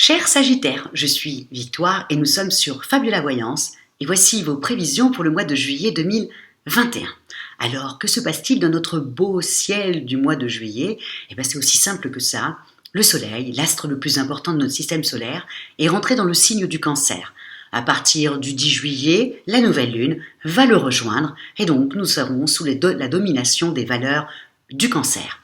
Cher Sagittaire, je suis Victoire et nous sommes sur Fabiola Voyance et voici vos prévisions pour le mois de juillet 2021. Alors, que se passe-t-il dans notre beau ciel du mois de juillet? C'est aussi simple que ça. Le Soleil, l'astre le plus important de notre système solaire, est rentré dans le signe du Cancer. À partir du 10 juillet, la nouvelle lune va le rejoindre et donc nous serons sous la domination des valeurs du Cancer.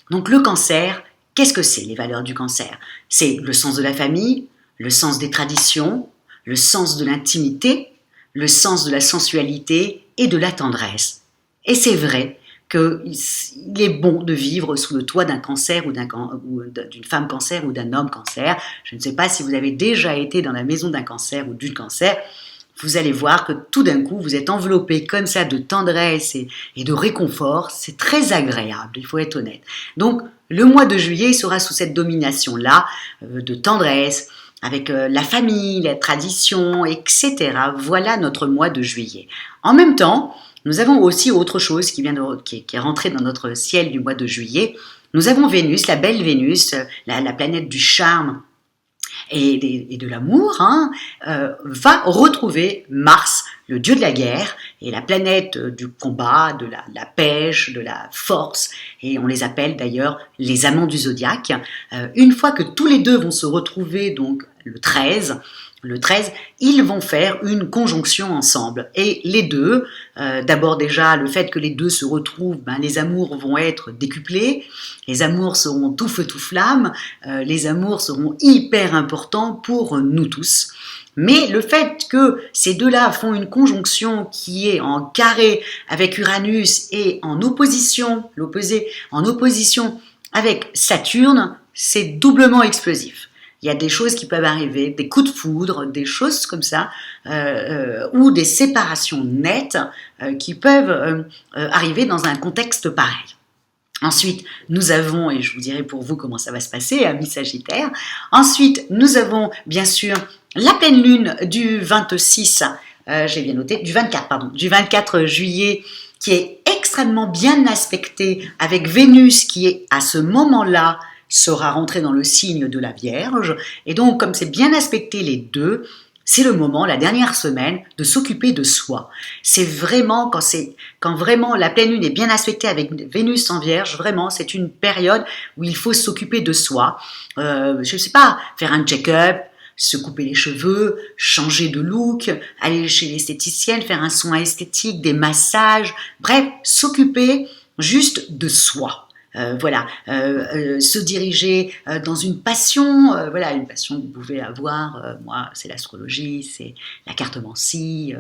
Donc le Cancer, qu'est-ce que c'est les valeurs du Cancer? C'est le sens de la famille, le sens des traditions, le sens de l'intimité, le sens de la sensualité et de la tendresse. Et c'est vrai qu'il est bon de vivre sous le toit d'un Cancer ou d'une femme Cancer ou d'un homme Cancer. Je ne sais pas si vous avez déjà été dans la maison d'un Cancer ou d'une Cancer. Vous allez voir que tout d'un coup, vous êtes enveloppé comme ça de tendresse et de réconfort. C'est très agréable, il faut être honnête. Donc, le mois de juillet sera sous cette domination-là de tendresse, avec la famille, la tradition, etc. Voilà notre mois de juillet. En même temps, nous avons aussi autre chose qui est rentrée dans notre ciel du mois de juillet. Nous avons Vénus, la belle Vénus, la planète du charme, et de l'amour, va retrouver Mars, le dieu de la guerre, et la planète du combat, de la pêche, de la force, et on les appelle d'ailleurs les amants du zodiaque. Une fois que tous les deux vont se retrouver, donc le 13, ils vont faire une conjonction ensemble. Et les deux, d'abord déjà, le fait que les deux se retrouvent, les amours vont être décuplés, les amours seront tout feu tout flamme, les amours seront hyper importants pour nous tous. Mais le fait que ces deux-là font une conjonction qui est en carré avec Uranus et en opposition avec Saturne, c'est doublement explosif. Il y a des choses qui peuvent arriver, des coups de foudre, des choses comme ça, ou des séparations nettes qui peuvent arriver dans un contexte pareil. Ensuite, nous avons, et je vous dirai pour vous comment ça va se passer, amis Sagittaire. Ensuite, nous avons bien sûr la pleine lune du 26, j'ai bien noté, du 24 juillet, qui est extrêmement bien aspectée avec Vénus qui est à ce moment-là sera rentrée dans le signe de la Vierge. Et donc, comme c'est bien aspecté les deux, c'est le moment, la dernière semaine, de s'occuper de soi. C'est vraiment, quand vraiment la pleine lune est bien aspectée avec Vénus en Vierge, vraiment, c'est une période où il faut s'occuper de soi. Je ne sais pas, faire un check-up, se couper les cheveux, changer de look, aller chez l'esthéticienne, faire un soin esthétique, des massages, bref, s'occuper juste de soi. Se diriger dans une passion, une passion que vous pouvez avoir, moi c'est l'astrologie, c'est la cartomancie,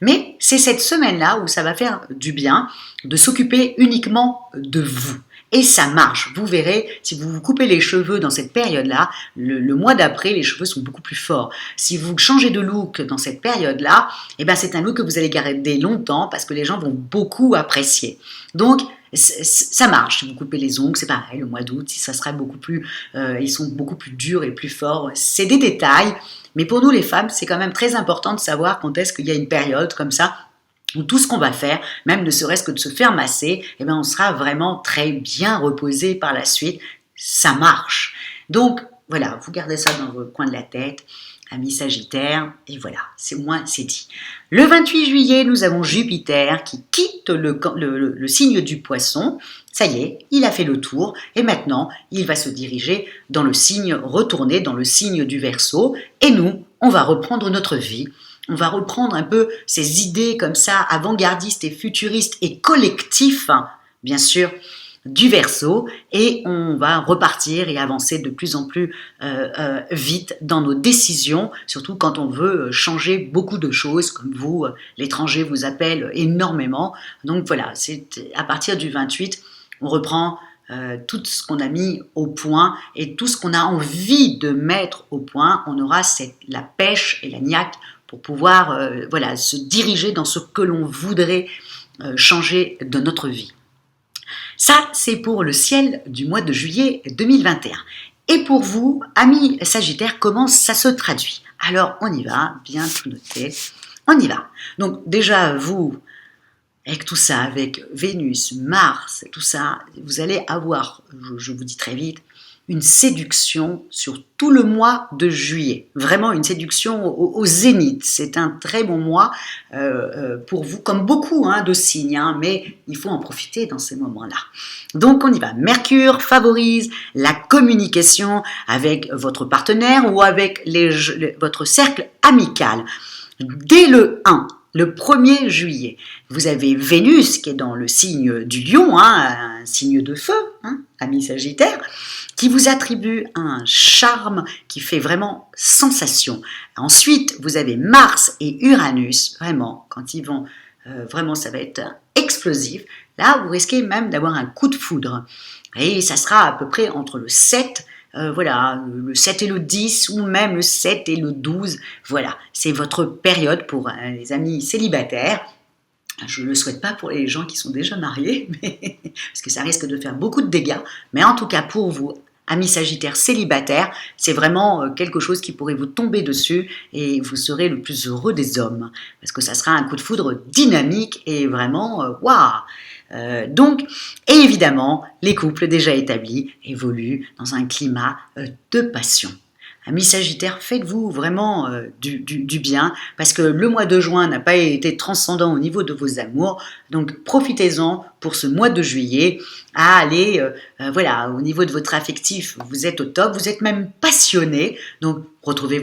Mais c'est cette semaine-là où ça va faire du bien de s'occuper uniquement de vous. Et ça marche, vous verrez, si vous vous coupez les cheveux dans cette période-là, le mois d'après, les cheveux sont beaucoup plus forts. Si vous changez de look dans cette période-là, c'est un look que vous allez garder longtemps parce que les gens vont beaucoup apprécier. Donc, ça marche. Si vous coupez les ongles, c'est pareil, le mois d'août, ça sera ils sont beaucoup plus durs et plus forts. C'est des détails, mais pour nous les femmes, c'est quand même très important de savoir quand est-ce qu'il y a une période comme ça, où tout ce qu'on va faire, même ne serait-ce que de se faire masser, on sera vraiment très bien reposé par la suite. Ça marche. Donc, voilà, vous gardez ça dans le coin de la tête, amis Sagittaire, et voilà, c'est dit. Le 28 juillet, nous avons Jupiter qui quitte le signe du Poisson. Ça y est, il a fait le tour, et maintenant, il va se diriger retourner dans le signe du Verseau, et nous, on va reprendre notre vie. On va reprendre un peu ces idées comme ça, avant-gardistes et futuristes et collectifs, bien sûr, du Verseau, et on va repartir et avancer de plus en plus vite dans nos décisions, surtout quand on veut changer beaucoup de choses, comme vous, l'étranger vous appelle énormément. Donc voilà, c'est à partir du 28, on reprend tout ce qu'on a mis au point et tout ce qu'on a envie de mettre au point. On aura la pêche et la niaque pour pouvoir se diriger dans ce que l'on voudrait changer de notre vie. Ça, c'est pour le ciel du mois de juillet 2021. Et pour vous, amis Sagittaires, comment ça se traduit? Alors, on y va, bien tout noter, on y va. Donc déjà, vous, avec tout ça, avec Vénus, Mars, tout ça, vous allez avoir, je vous dis très vite, une séduction sur tout le mois de juillet. Vraiment une séduction au zénith. C'est un très bon mois pour vous, comme beaucoup de signes, mais il faut en profiter dans ces moments-là. Donc on y va. Mercure favorise la communication avec votre partenaire ou avec votre cercle amical. Dès le 1, le 1er juillet, vous avez Vénus qui est dans le signe du lion, un signe de feu, ami Sagittaire, qui vous attribue un charme qui fait vraiment sensation. Ensuite, vous avez Mars et Uranus, vraiment, quand ils vont, vraiment ça va être explosif. Là, vous risquez même d'avoir un coup de foudre. Et ça sera à peu près entre le 7, le 7 et le 10, ou même le 7 et le 12. Voilà, c'est votre période pour les amis célibataires. Je ne le souhaite pas pour les gens qui sont déjà mariés, parce que ça risque de faire beaucoup de dégâts. Mais en tout cas, pour vous, amis Sagittaires célibataires, c'est vraiment quelque chose qui pourrait vous tomber dessus et vous serez le plus heureux des hommes. Parce que ça sera un coup de foudre dynamique et vraiment, waouh! Donc, et évidemment, les couples déjà établis évoluent dans un climat de passion. Amis Sagittaires, faites-vous vraiment du bien, parce que le mois de juin n'a pas été transcendant au niveau de vos amours, donc profitez-en pour ce mois de juillet à aller, au niveau de votre affectif, vous êtes au top, vous êtes même passionné, donc retournez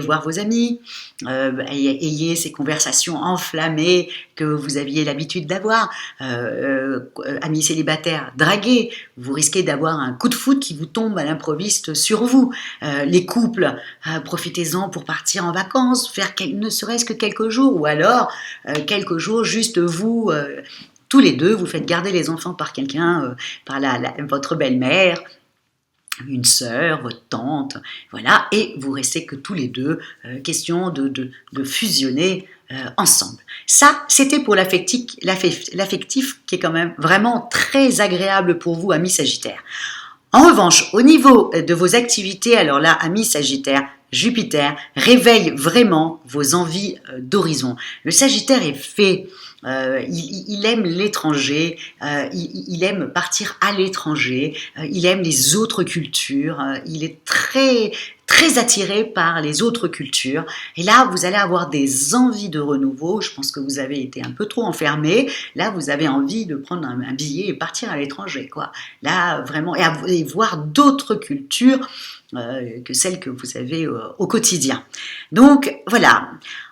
voir vos amis, ayez ces conversations enflammées que vous aviez l'habitude d'avoir. Amis célibataires, draguez, vous risquez d'avoir un coup de foudre qui vous tombe à l'improviste sur vous. Les couples, profitez-en pour partir en vacances, faire ne serait-ce que quelques jours, ou alors quelques jours juste vous, tous les deux, vous faites garder les enfants par quelqu'un, par votre belle-mère, une sœur, votre tante, voilà, et vous restez que tous les deux, question de fusionner ensemble. Ça, c'était pour l'affectif qui est quand même vraiment très agréable pour vous, amis Sagittaires. En revanche, au niveau de vos activités, alors là, amis Sagittaires, Jupiter réveille vraiment vos envies d'horizon. Le Sagittaire est fait, il aime l'étranger, il aime partir à l'étranger, il aime les autres cultures, il est très très attiré par les autres cultures. Et là, vous allez avoir des envies de renouveau. Je pense que vous avez été un peu trop enfermé. Là, vous avez envie de prendre un billet et partir à l'étranger, quoi. Là, vraiment, et voir d'autres cultures que celles que vous avez au quotidien. Donc, voilà.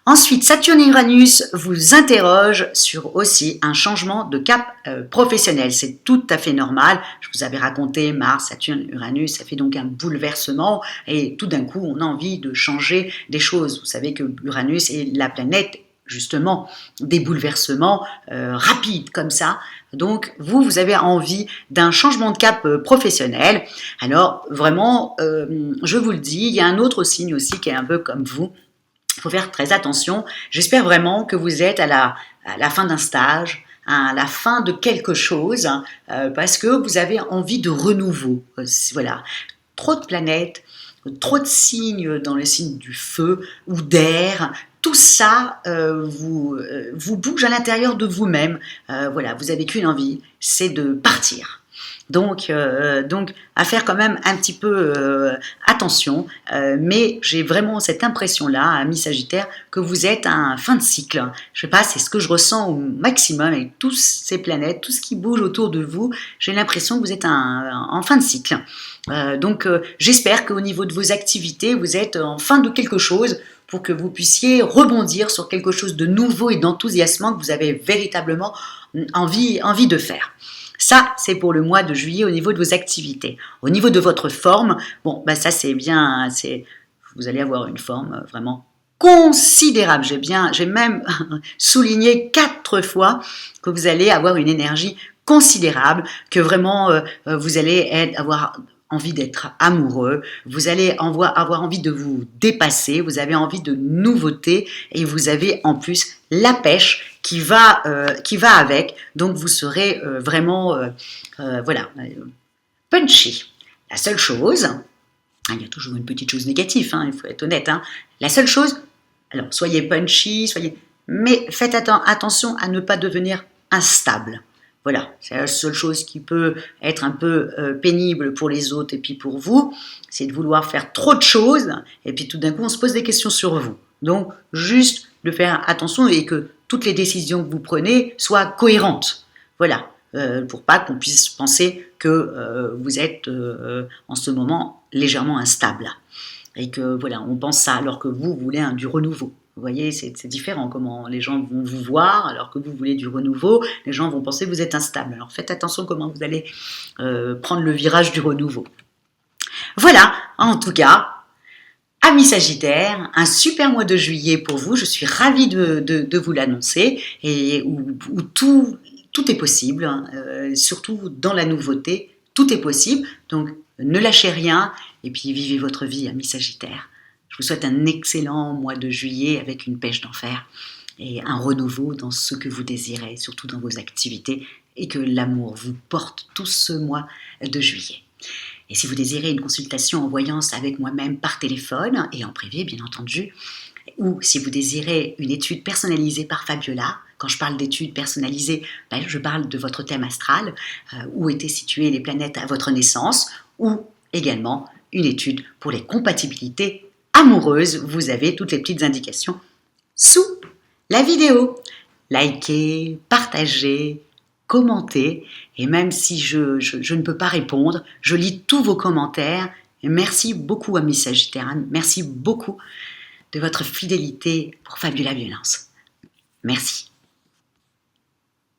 Ensuite, Saturne et Uranus vous interrogent sur aussi un changement de cap professionnel. C'est tout à fait normal. Je vous avais raconté Mars, Saturne, Uranus, ça fait donc un bouleversement et tout d'un coup, on a envie de changer des choses. Vous savez que Uranus est la planète justement des bouleversements rapides comme ça. Donc, vous avez envie d'un changement de cap professionnel. Alors, vraiment, je vous le dis, il y a un autre signe aussi qui est un peu comme vous. Il faut faire très attention. J'espère vraiment que vous êtes à la fin d'un stage, à la fin de quelque chose, parce que vous avez envie de renouveau. Voilà. Trop de planètes, trop de signes dans le signe du feu ou d'air. Tout ça vous bouge à l'intérieur de vous-même. Voilà, vous n'avez qu'une envie, c'est de partir. Donc, à faire quand même un petit peu attention, mais j'ai vraiment cette impression-là, amis Sagittaire, que vous êtes à un fin de cycle. Je ne sais pas, c'est ce que je ressens au maximum avec toutes ces planètes, tout ce qui bouge autour de vous. J'ai l'impression que vous êtes en fin de cycle. Donc, j'espère qu'au niveau de vos activités, vous êtes en fin de quelque chose pour que vous puissiez rebondir sur quelque chose de nouveau et d'enthousiasmant que vous avez véritablement envie de faire. Ça, c'est pour le mois de juillet au niveau de vos activités. Au niveau de votre forme, bon, ça c'est bien, vous allez avoir une forme vraiment considérable. J'ai même souligné 4 fois que vous allez avoir une énergie considérable, que vraiment vous allez avoir envie d'être amoureux, vous allez avoir envie de vous dépasser, vous avez envie de nouveautés et vous avez en plus la pêche qui va avec, donc vous serez vraiment punchy. La seule chose, il y a toujours une petite chose négative, il faut être honnête, la seule chose, alors soyez punchy, mais faites attention à ne pas devenir instable. Voilà, c'est la seule chose qui peut être un peu pénible pour les autres et puis pour vous, c'est de vouloir faire trop de choses et puis tout d'un coup on se pose des questions sur vous. Donc juste de faire attention et que toutes les décisions que vous prenez soient cohérentes. Voilà, pour pas qu'on puisse penser que vous êtes en ce moment légèrement instable et que voilà, on pense ça alors que vous voulez du renouveau. Vous voyez, c'est différent comment les gens vont vous voir alors que vous voulez du renouveau. Les gens vont penser que vous êtes instable. Alors faites attention comment vous allez prendre le virage du renouveau. Voilà, en tout cas, amis Sagittaire, un super mois de juillet pour vous. Je suis ravie de vous l'annoncer et où tout est possible, hein, surtout dans la nouveauté, tout est possible. Donc ne lâchez rien et puis vivez votre vie, amis Sagittaire. Je vous souhaite un excellent mois de juillet avec une pêche d'enfer et un renouveau dans ce que vous désirez, surtout dans vos activités, et que l'amour vous porte tout ce mois de juillet. Et si vous désirez une consultation en voyance avec moi-même par téléphone et en privé, bien entendu, ou si vous désirez une étude personnalisée par Fabiola, quand je parle d'études personnalisées, je parle de votre thème astral, où étaient situées les planètes à votre naissance, ou également une étude pour les compatibilités amoureuses. Vous avez toutes les petites indications sous la vidéo. Likez, partagez, commentez, et même si je ne peux pas répondre, je lis tous vos commentaires. Et merci beaucoup, amis Sagittaires, merci beaucoup de votre fidélité pour Fabiola Violence. Merci.